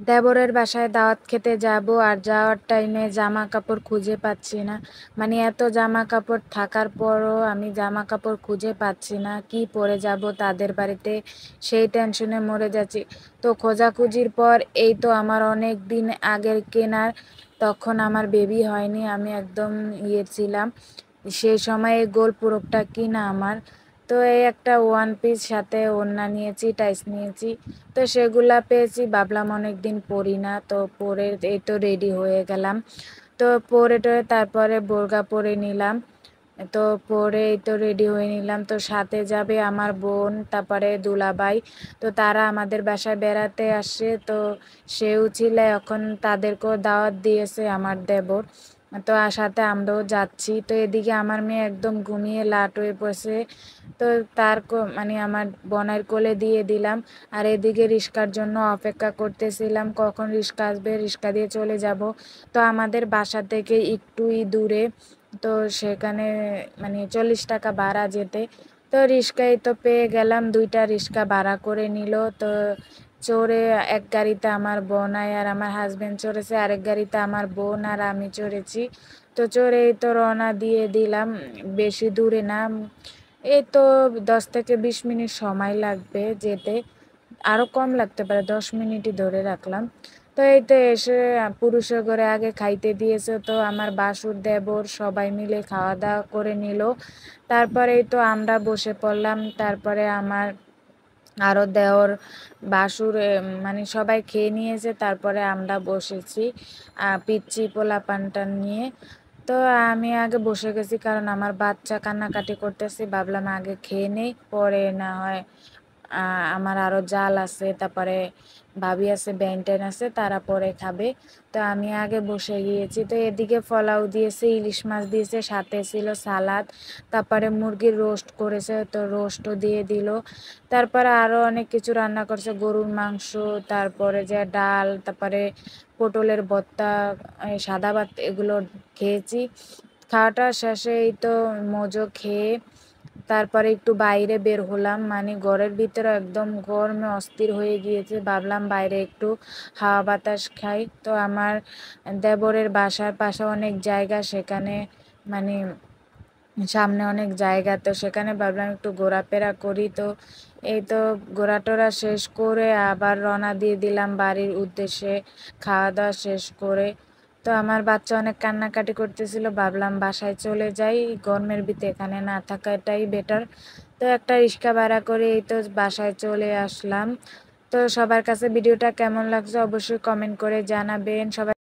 দেবরের বাসায় দাওয়াত খেতে যাব, আর যাওয়ার টাইমে জামা কাপড় খুঁজে পাচ্ছি না। মানে এত জামা কাপড় থাকার পরও আমি জামা কাপড় খুঁজে পাচ্ছি না, কি পরে যাব তাদের বাড়িতে, সেই টেনশনে মরে যাচ্ছি। তো খোঁজাখুঁজির পর এই তো আমার অনেক দিন আগের কেনার, তখন আমার বেবি হয়নি, আমি একদম ছিলাম, সেই সময় এই গোল পুরোটা কিনা আমার। তো এই একটা ওয়ান পিস সাথে ওড়না নিয়েছি, টাইস নিয়েছি। তো সেগুলা পেয়েছি, ভাবলাম অনেক দিন পরি না, তো পরে এই তো রেডি হয়ে গেলাম। তো পরে টরে তারপরে বোরকা পরে নিলাম। তো পরে এই তো রেডি হয়ে নিলাম। তো সাথে যাবে আমার বোন, তারপরে দুলাভাই। তো তারা আমাদের বাসায় বেড়াতে আসে, তো সেও ছিল, এখন তাদেরকেও দাওয়াত দিয়েছে আমার দেবর। তো সাথে আমরাও যাচ্ছি। তো এদিকে আমার মেয়ে একদম ঘুমিয়ে লাট হয়ে পড়ছে। তো তার মানে আমার বোনের কোলে দিয়ে দিলাম। আর এদিকে রিক্সার জন্য অপেক্ষা করতেছিলাম, কখন রিক্সা আসবে, রিক্সা দিয়ে চলে যাব। তো আমাদের বাসা থেকে একটুই দূরে, তো সেখানে মানে 40 টাকা ভাড়া যেতে। তো রিক্সায় তো পেয়ে গেলাম, 2টা রিক্সা ভাড়া করে নিল। তো চড়ে এক গাড়িতে আমার বোন আর আমার হাজবেন্ড চড়েছে, আরেক গাড়িতে আমার বোন আর আমি চড়েছি। তো চড়েই তো রওনা দিয়ে দিলাম। বেশি দূরে না, এই তো 10 থেকে 20 মিনিট সময় লাগবে যেতে, আরো কম লাগতে পারে, 10 মিনিটই ধরে রাখলাম। তো এই তো এসে পুরুষের ঘরে আগে খাইতে দিয়েছে, তো আমার বাসুর দেবর সবাই মিলে খাওয়া দাওয়া করে নিল। তারপরে এই তো আমরা বসে পড়লাম। তারপরে আমার আরো দেওর বাসুর মানে সবাই খেয়ে নিয়েছে, তারপরে আমরা বসেছি পিচ্ছি পোলাপানটা নিয়ে। তো আমি আগে বসে গেছি, কারণ আমার বাচ্চা কান্নাকাটি করতেছে, ভাবলাম আগে খেয়ে নেই, পরে না হয় আমার আরো জাল আছে, তারপরে ভাবি আছে, বেনটেন আছে, তারা পরে খাবে। তো আমি আগে বসে গিয়েছি। তো এদিকে পোলাও দিয়েছে, ইলিশ মাছ দিয়েছে, সাথে ছিল সালাদ, তারপরে মুরগির রোস্ট করেছে, তো রোস্টও দিয়ে দিল। তারপরে আরো অনেক কিছু রান্না করছে, গরুর মাংস, তারপরে যে ডাল, তারপরে পটলের ভর্তা, সাদা ভাত, এগুলো খেয়েছি। খাওয়াটা শেষে এই তো মজো খেয়ে তারপরে একটু বাইরে বের হলাম, মানে ঘরের ভিতরে একদম গরমে অস্থির হয়ে গিয়েছে, ভাবলাম বাইরে একটু হাওয়া বাতাস খাই। তো আমার দেবরের বাসার পাশে অনেক জায়গা, সেখানে মানে সামনে অনেক জায়গা, তো সেখানে ভাবলাম একটু ঘোরাফেরা করি। তো এই তো ঘোরাটোরা শেষ করে আবার রওনা দিয়ে দিলাম বাড়ির উদ্দেশ্যে, খাওয়া দাওয়া শেষ করে। তো আমার বাচ্চা অনেক কান্নাকাটি করতেছিল, ভাবলাম বাসায় চলে যাই, গরমের ভিতরে এখানে না থাকাটাই বেটার। তো একটা রিক্সা ভাড়া করে এই তো বাসায় চলে আসলাম। তো সবার কাছে ভিডিওটা কেমন লাগছে অবশ্যই কমেন্ট করে জানাবেন। সবাই